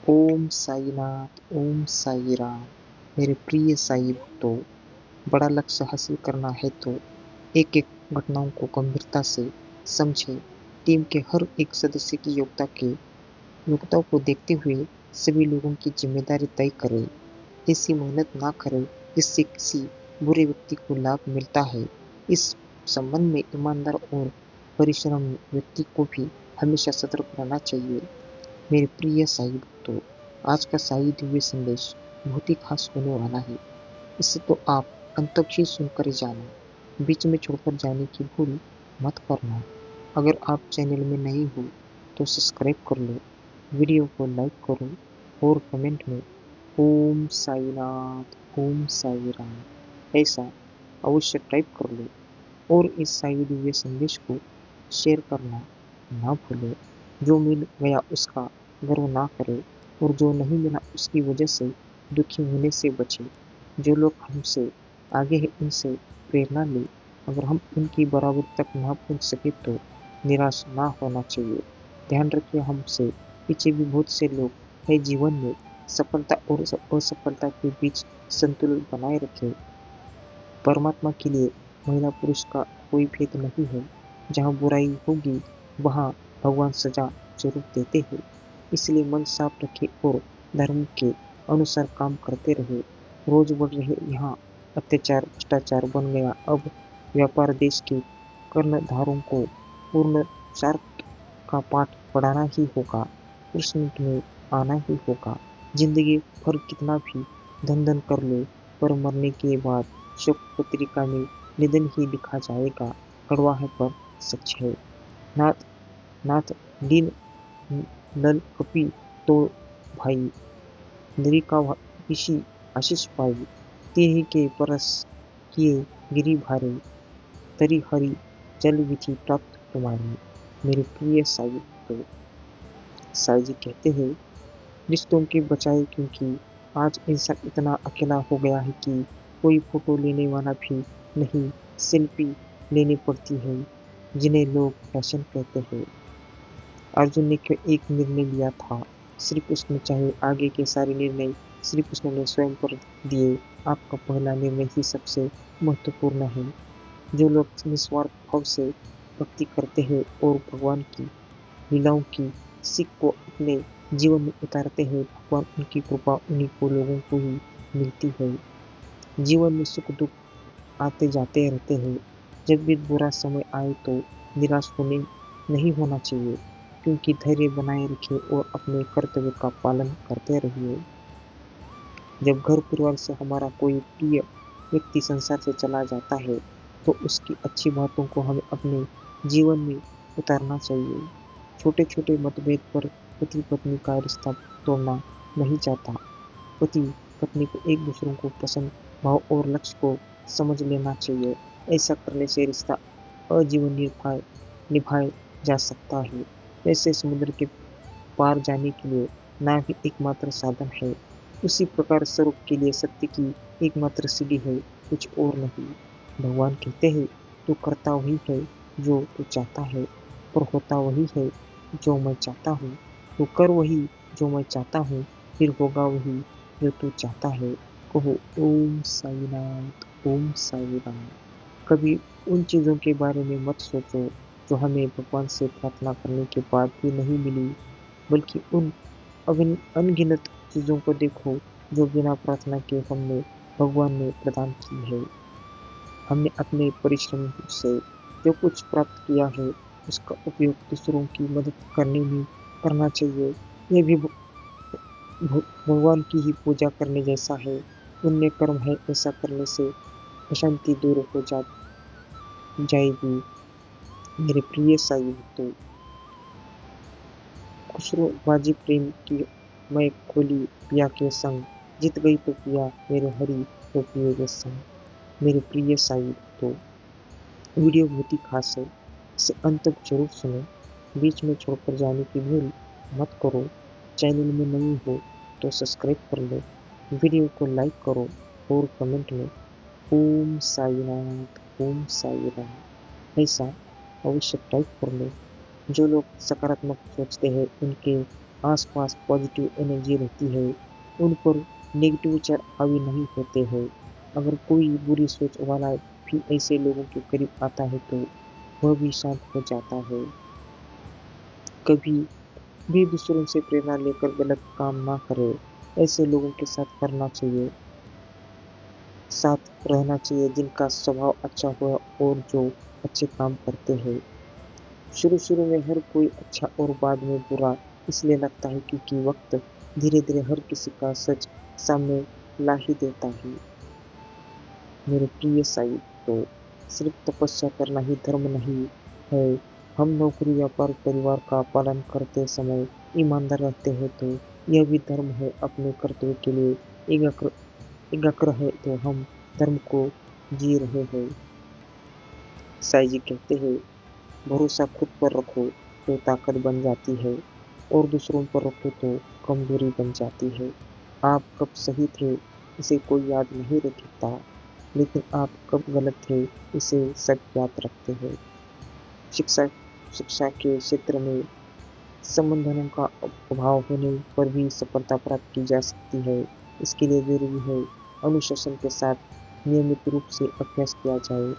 ओम साईनाथ, ओम साई राम। मेरे प्रिय साई भक्तों, बड़ा लक्ष्य हासिल करना है तो एक एक घटनाओं को गंभीरता से समझे। टीम के हर एक सदस्य की योग्यता को देखते हुए सभी लोगों की जिम्मेदारी तय करें। ऐसी मेहनत ना करें जिससे किसी बुरे व्यक्ति को लाभ मिलता है। इस संबंध में ईमानदार और परिश्रम व्यक्ति को भी हमेशा सतर्क रहना चाहिए। मेरे प्रिय साई भक्तों, आज का साई दिव्य संदेश बहुत ही खास होने वाला है। इसे तो आप अंत तक ही सुनकर ही जाना, बीच में छोड़कर जाने की भूल मत करना। अगर आप चैनल में नए हो तो सब्सक्राइब कर लो, वीडियो को लाइक करो और कमेंट में ओम साईनाथ, ओम साई राम ऐसा अवश्य टाइप कर लो और इस साई दिव्य संदेश को शेयर करना ना भूलो। जो मिल गया उसका गर्व ना करे और जो नहीं मिला उसकी वजह से दुखी होने से बचे। जो लोग हमसे आगे हैं उनसे प्रेरणा ले। अगर हम उनकी बराबरी तक ना पहुंच सके तो निराश ना होना चाहिए। ध्यान रखिए, हमसे पीछे भी बहुत से लोग हैं। जीवन में सफलता और असफलता के बीच संतुलन बनाए रखें। परमात्मा के लिए महिला पुरुष का कोई भेद नहीं है। जहाँ बुराई होगी वहाँ भगवान सजा जरूर देते हैं। इसलिए मन साफ रखे और धर्म के अनुसार काम करते रहे। रोज बढ़ रहे यहाँ अत्याचार भ्रष्टाचार बन गया। अब व्यापार देश के कर्णधारों को पूर्ण स्वार्थ का पाठ पढ़ाना ही होगा। प्रश्न में आना ही होगा। जिंदगी भर कितना भी धन धन कर लो, पर मरने के बाद शोक पत्रिका में निधन ही लिखा जाएगा। कड़वा है पर सच है। नाथ नाथ दीन नल कपि तो भाई, नरी का ऋषि आशीष पाई। तिन्ही के परस किए गिरी भारे, तरी हरि जल विधि प्राप्त तुम्हारी। मेरे प्रिय साई, तो साई जी कहते हैं रिश्तों के बचाए, क्योंकि आज इंसान इतना अकेला हो गया है कि कोई फोटो लेने वाला भी नहीं। सेल्फी लेनी पड़ती है जिन्हें लोग फैशन कहते हैं। अर्जुन ने क्यों एक निर्णय लिया था, श्री कृष्ण चाहे आगे के सारे निर्णय श्री कृष्ण ने स्वयं पर दिए। आपका पहला निर्णय ही सबसे महत्वपूर्ण है। जो लोग निस्वार्थ भाव से भक्ति करते हैं और भगवान की लीलाओं की सीख को अपने जीवन में उतारते हैं, भगवान उनकी कृपा उन्हीं को लोगों को ही मिलती है। जीवन में सुख दुख आते जाते रहते हैं। जब भी बुरा समय आए तो निराश होने नहीं होना चाहिए, क्योंकि धैर्य बनाए रखिए और अपने कर्तव्य का पालन करते रहिए। जब घर परिवार से हमारा कोई प्रिय व्यक्ति संसार से चला जाता है तो उसकी अच्छी बातों को हमें अपने जीवन में उतारना चाहिए। छोटे छोटे मतभेद पर पति पत्नी का रिश्ता तोड़ना नहीं चाहता। पति पत्नी को एक दूसरों को पसंद भाव और लक्ष्य को समझ लेना चाहिए। ऐसा करने से रिश्ता आजीवन निभाए जा सकता है। जैसे समुद्र के पार जाने के लिए नाव ही एकमात्र साधन है, उसी प्रकार स्वरूप के लिए सत्य की एकमात्र सीढ़ी है, कुछ और नहीं। भगवान कहते हैं तू करता वही है जो तू चाहता है, पर होता वही है जो मैं चाहता हूँ। तू कर वही जो मैं चाहता हूँ, फिर होगा वही जो तू चाहता है। कहो ओम साईनाथ, ओम साई राम। कभी उन चीजों के बारे में मत सोचो जो हमें भगवान से प्रार्थना करने के बाद भी नहीं मिली, बल्कि उन अनगिनत चीजों को देखो जो बिना प्रार्थना के हमने भगवान ने प्रदान की है। हमने अपने परिश्रम से जो कुछ प्राप्त किया है उसका उपयोग दूसरों की मदद करने में करना चाहिए। ये भी भगवान की ही पूजा करने जैसा है। पुण्य कर्म है, ऐसा करने से अशांति दूर हो जाएगी। मेरे प्रिय साई भक्तों, खुसरोबाजी प्रेम की मैं खोली पिया के संग, जीत गई तो पिया मेरे हरि तो पिए के संग। मेरे प्रिय साई भक्तों, वीडियो बहुत ही खास है, इसे अंत तक जरूर सुनो, बीच में छोड़कर जाने की भूल मत करो। चैनल में नहीं हो तो सब्सक्राइब कर लो, वीडियो को लाइक करो और कमेंट में ओम साईनाथ, ओम साई राम ऐसा अवश्य टाइप कर लो। जो लोग सकारात्मक सोचते हैं उनके आसपास पॉजिटिव एनर्जी रहती है, उन पर नेगेटिव विचार हावी नहीं होते हैं। अगर कोई बुरी सोच वाला भी ऐसे लोगों के करीब आता है तो वह भी शांत हो जाता है। कभी भी दूसरों से प्रेरणा लेकर गलत काम ना करे। ऐसे लोगों के साथ रहना चाहिए जिनका स्वभाव अच्छा हो और जो अच्छे काम करते हैं। शुरू शुरू में हर कोई अच्छा और बाद में बुरा इसलिए लगता है क्योंकि वक्त धीरे धीरे हर किसी का सच सामने ला ही देता है। मेरे प्रिय साई, तो सिर्फ तपस्या करना ही धर्म नहीं है। हम नौकरी व्यापार परिवार का पालन करते समय ईमानदार रहते हैं तो यह भी धर्म है। अपने कर्तव्य के लिए एकाग्र एकाग्र है तो हम धर्म को जी रहे हैं। साई जी कहते हैं, भरोसा खुद पर रखो तो ताकत बन जाती है और दूसरों पर रखो तो कमजोरी बन जाती है। आप कब सही थे इसे कोई याद नहीं रखता, लेकिन आप कब गलत थे इसे सब याद रखते हैं। शिक्षा शिक्षा के क्षेत्र में संसाधनों का अभाव होने पर भी सफलता प्राप्त की जा सकती है। इसके लिए जरूरी है अनुशासन के साथ नियमित रूप से अभ्यास किया जाए।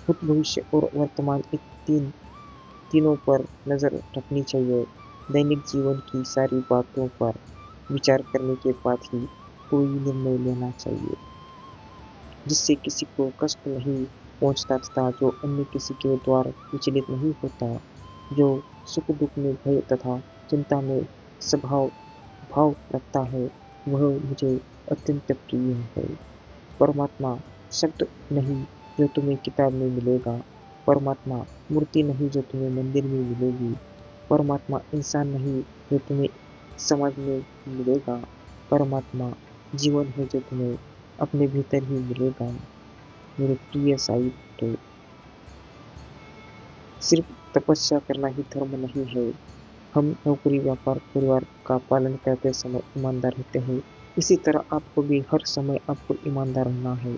भूत भविष्य और वर्तमान तीनों पर नजर रखनी चाहिए। दैनिक जीवन की सारी बातों पर विचार करने के बाद ही कोई निर्णय लेना चाहिए, जिससे किसी को कष्ट नहीं पहुंचता तथा जो अन्य किसी के द्वारा विचलित नहीं होता। जो सुख दुख में भय तथा चिंता में स्वभाव भाव रखता है वह मुझे अत्यंत प्रिय है। परमात्मा शब्द नहीं जो तुम्हें किताब में मिलेगा। परमात्मा मूर्ति नहीं जो तुम्हें मंदिर में मिलेगी। परमात्मा इंसान नहीं जो तुम्हें समाज में मिलेगा। परमात्मा जीवन है जो तुम्हें अपने भीतर ही मिलेगा। मेरे प्रिय साहित्य, सिर्फ तपस्या करना ही धर्म नहीं है। हम नौकरी व्यापार परिवार का पालन करते समय ईमानदार रहते हैं, इसी तरह आपको भी हर समय आपको ईमानदार रहना है।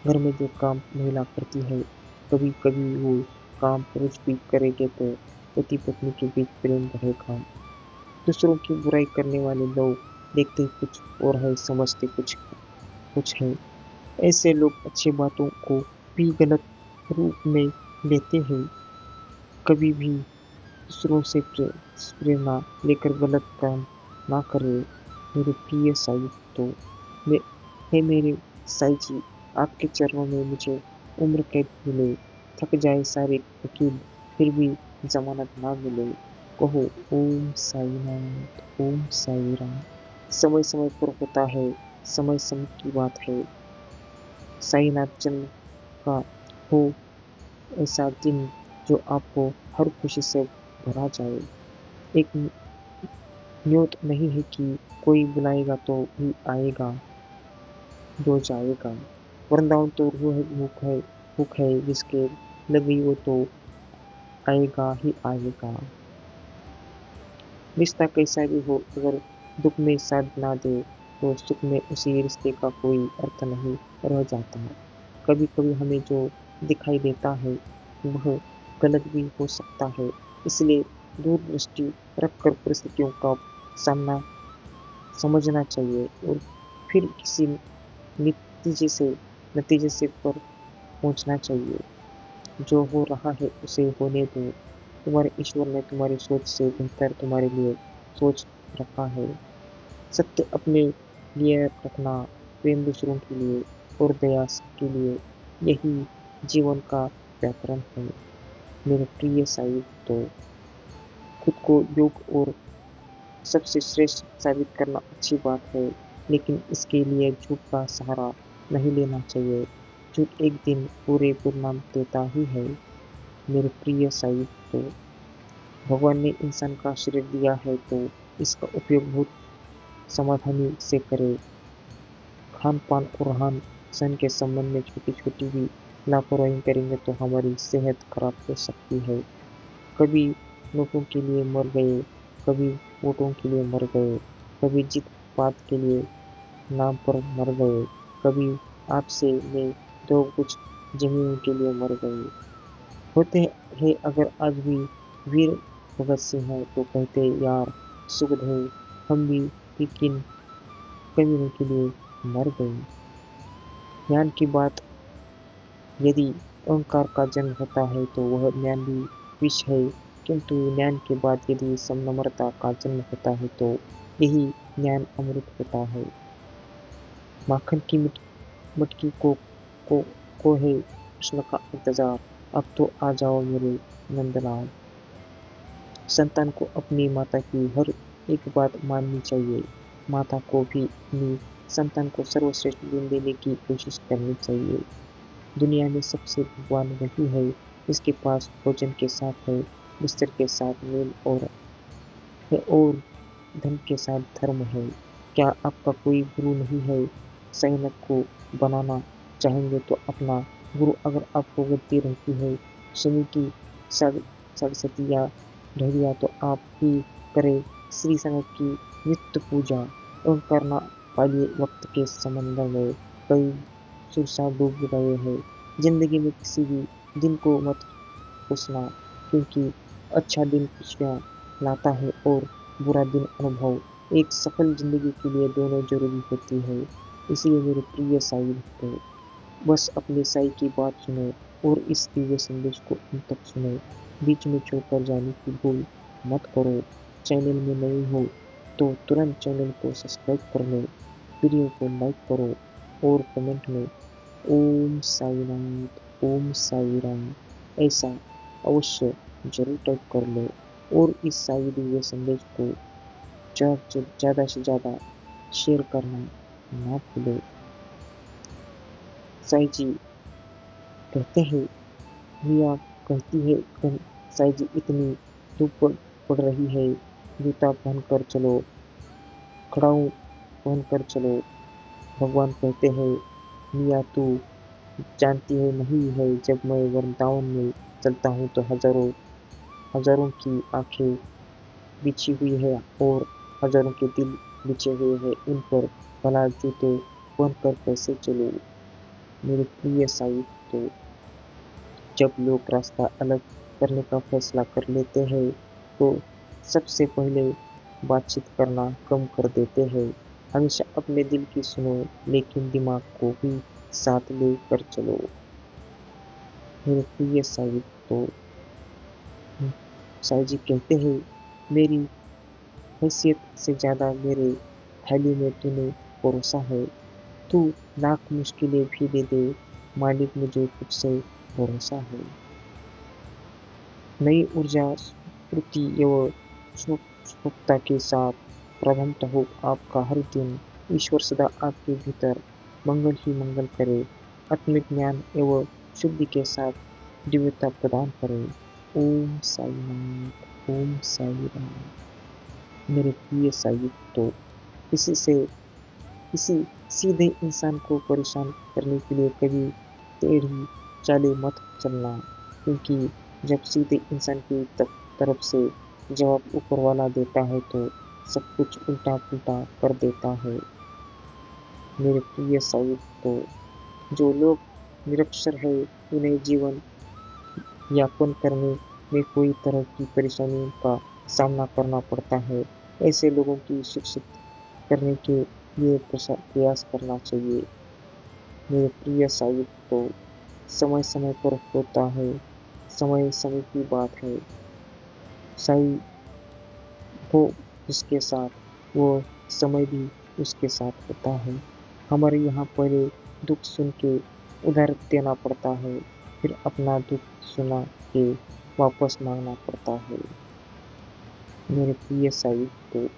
घर में जो काम महिला करती है, कभी कभी वो काम पुरुष भी करेंगे तो पति पत्नी के बीच प्रेम बढ़ेगा। दूसरों की बुराई करने वाले लोग देखते कुछ और है, समझते कुछ कुछ है। ऐसे लोग अच्छी बातों को भी गलत रूप में लेते हैं। कभी भी दूसरों से प्रेरणा लेकर गलत काम ना करें। मेरे प्रिय साई, तो मैं हे मेरे साई जी, आपके चरणों में मुझे उम्र कैद मिले, थक जाए सारे वकील फिर भी जमानत ना मिले। कहो ओम साई नाथ, ओम साई राम। समय समय पर होता है, समय समय की बात है। साईनाथ जन्म का हो ऐसा दिन जो आपको हर खुशी से भरा जाए। एक न्योत नहीं है कि कोई बुलाएगा तो भी आएगा, जो जाएगा। वृंदावन तो रूह है, भूख है जिसके लगी वो तो आएगा ही आएगा। रिश्ता कैसा भी हो, अगर दुख में साथ ना दे तो सुख में उसी रिश्ते का कोई अर्थ नहीं रह जाता। कभी कभी हमें जो दिखाई देता है वह गलत भी हो सकता है, इसलिए दूरदृष्टि रखकर परिस्थितियों का सामना समझना चाहिए और फिर किसी नतीजे से नतीजे से पर पहुंचना चाहिए। जो हो रहा है उसे होने दो। तुम्हारे ईश्वर ने तुम्हारी सोच से बेहतर तुम्हारे लिए सोच रखा है। सत्य अपने लिए रखना, प्रेम दूसरों के लिए और दया सबके लिए, यही जीवन का व्याकरण है। मेरे प्रिय साहिब, तो खुद को योग और सबसे श्रेष्ठ साबित करना अच्छी बात है, लेकिन इसके लिए झूठ का सहारा नहीं लेना चाहिए। झूठ एक दिन पूरे परिणाम देता ही है। मेरे प्रिय साहिब, तो भगवान ने इंसान का शरीर दिया है तो इसका उपयोग बहुत सावधानी से करे। खान पान और रहन सहन के संबंध में छोटी छोटी भी लापरवाही करेंगे तो हमारी सेहत खराब हो सकती है। कभी नोटों के लिए मर गए, कभी वोटों के लिए मर गए, कभी जीत पात के लिए नाम पर मर गए, कभी आपसे में दो कुछ जमीनों के लिए मर गए। होते हैं अगर आज भी वीर भगत सिंह है तो कहते यार सुगध है, हम भी लेकिन कमियों के लिए मर गए। ज्ञान की बात, यदि अहंकार का जन्म होता है तो वह ज्ञान भी विष है, किंतु ज्ञान के बाद यदि संनम्रता का जन्म होता है तो यही ज्ञान अमृत होता है। माखन की मटकी को, को है कृष्ण का इंतजार, अब तो आ जाओ मेरे नंदलाल। संतान को अपनी माता की हर एक बात माननी चाहिए। माता को भी अपनी संतान को सर्वश्रेष्ठ गुण देने की कोशिश करनी चाहिए। दुनिया में सबसे भगवान वही है जिसके पास भोजन के साथ है, बिस्तर के साथ मेल और है और धन के साथ धर्म है। क्या आपका कोई गुरु नहीं है? सैनिक को बनाना चाहेंगे तो अपना गुरु, अगर आपको गद्दी रहती है शनि की सरस्वती या ढलिया तो आप ही करें श्री संग की नित्य पूजा। और करना पालिए वक्त के समंदर में, कई सुरसा डूब गए हैं। जिंदगी में किसी भी दिन को मत पूछना, क्योंकि अच्छा दिन खुशियाँ लाता है और बुरा दिन अनुभव। एक सफल जिंदगी के लिए दोनों जरूरी होती है। इसलिए मेरे प्रिय साई भक्तों, बस अपने साई की बात सुनो और इस दिव्य संदेश को अंत तक सुनो। बीच में छोड़कर जाने की भूल मत करो। चैनल में नए हो तो तुरंत चैनल को सब्सक्राइब कर लो, वीडियो को लाइक करो और कमेंट में ओम साईनाथ, ओम साई राम ऐसा अवश्य जरूर टाइप कर लो। और इस साई दिव्य संदेश को ज़्यादा से ज़्यादा शेयर करना ना भूलो। साई जी कहते हैं, मियाँ कहती है, साई जी इतनी धूप पड़ रही है, जूता पहनकर चलो, खड़ाऊ पहनकर चलो। भगवान कहते हैं, मियाँ तू जानती है नहीं है, जब मैं वृंदावन में चलता हूँ तो हजारों हजारों की आंखें बिछी हुई है और हजारों के दिल बिछे हुए हैं, इन पर भला जूते पहनकर कैसे चलूं। मेरे प्रिय साई, तो जब लोग रास्ता अलग करने का फैसला कर लेते हैं तो सबसे पहले बातचीत करना कम कर देते हैं। हमेशा अपने दिल की सुनो, लेकिन दिमाग को भी साथ ले कर चलो। मेरे प्रिय साई, तो साई जी कहते हैं, मेरी हैसियत से ज्यादा मेरे थाली में तूने परोसा है। तू लाख मुश्किलें भी दे दे, मालिक मुझे तुझसे भरोसा है। नई ऊर्जा, स्फूर्ति एवं स्वच्छता के साथ प्रभावित हो आपका हर दिन। ईश्वर सदा आपके भीतर मंगल ही मंगल करे, आत्मिक ज्ञान एवं शुद्धि के साथ दिव्यता प्रदान करे। ओम साई नाथ, ओम साई राम। मेरे प्रिय साई, तो इसी से किसी सीधे इंसान को परेशान करने के लिए कभी टेढ़ी चालें मत चलना, क्योंकि जब सीधे इंसान की तरफ से जवाब ऊपर वाला देता है तो सब कुछ उल्टा पुल्टा कर देता है। मेरे प्रिय साई, तो जो लोग निरक्षर है, उन्हें जीवन यापन करने में कोई तरह की परेशानी का सामना करना पड़ता है। ऐसे लोगों की शिक्षित करने के लिए प्रयास करना चाहिए। मेरे प्रिय साई, तो समय समय पर होता है, समय समय की बात है। साई हो जिसके साथ वो समय भी उसके साथ होता है। हमारे यहाँ पहले दुख सुन के उधार देना पड़ता है, फिर अपना दुख सुना के वापस मांगना पड़ता है। मेरे प्रिय साई, तो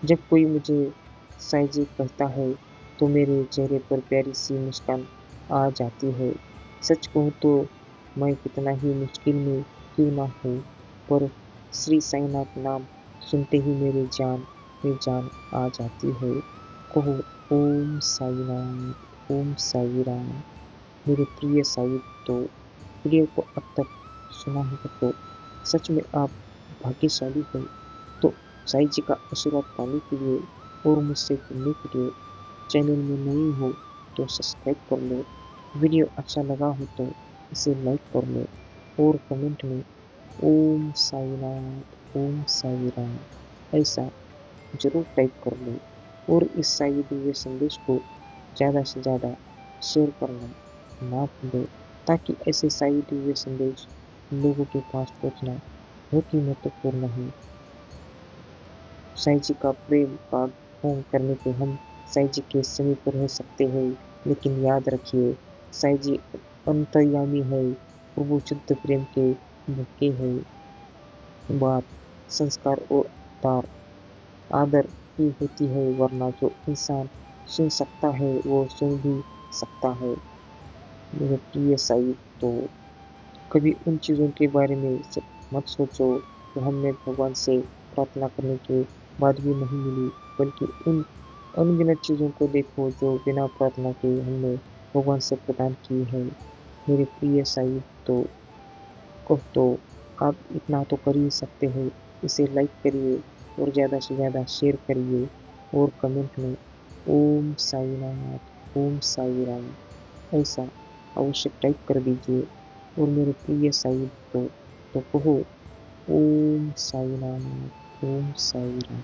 जब कोई मुझे साई जी कहता है तो मेरे चेहरे पर प्यारी सी मुस्कान आ जाती है। सच कहूँ तो मैं कितना ही मुश्किल में क्यों ना हूँ, पर श्री साईनाथ नाम सुनते ही मेरी जान में जान आ जाती है। कहो ओम साईनाथ, ओम साई राम। मेरे प्रिय साई, तो वीडियो को अब तक सुना है तो सच में आप भाग्यशाली हैं। तो साई जी का आशीर्वाद पाने के लिए और मुझसे जुड़ने के लिए चैनल में नए हो तो सब्सक्राइब कर लो, वीडियो अच्छा लगा हो तो इसे लाइक कर लो और कमेंट में ओम साईनाथ, ओम साई राम ऐसा जरूर टाइप कर लो और इस साई दिव्य संदेश को ज़्यादा से ज़्यादा शेयर करना ना भूलो, ताकि ऐसे साई दिव्य संदेश लोगों के पास पहुंचना बहुत ही महत्वपूर्ण है। साईं जी का प्रेम का ढोंग करने पे हम साईं जी के समीप रह सकते हैं, लेकिन याद रखिए साईं जी अंतर्यामी है, प्रभु शुद्ध प्रेम के भूखे हैं। बात संस्कार और तार आदर की होती है, वरना जो इंसान सुन सकता है वो सुन भी सकता है। मेरे प्रिय साईं, तो कभी उन चीज़ों के बारे में मत सोचो जो हमें भगवान से प्रार्थना करने के बाद भी नहीं मिली, बल्कि उन अनगिनत चीज़ों को देखो जो बिना प्रार्थना के हमने भगवान से प्रदान की है। मेरे प्रिय साईं, तो कहो तो आप इतना तो कर ही सकते हैं, इसे लाइक करिए और ज़्यादा से ज़्यादा शेयर करिए और कमेंट में ओम साई नाथ, ओम साई राम ऐसा अवश्य टाइप कर दीजिए। और मेरे प्रिय साई भक्तों, तो कहो ओम साई नाथ, ओम साई राम।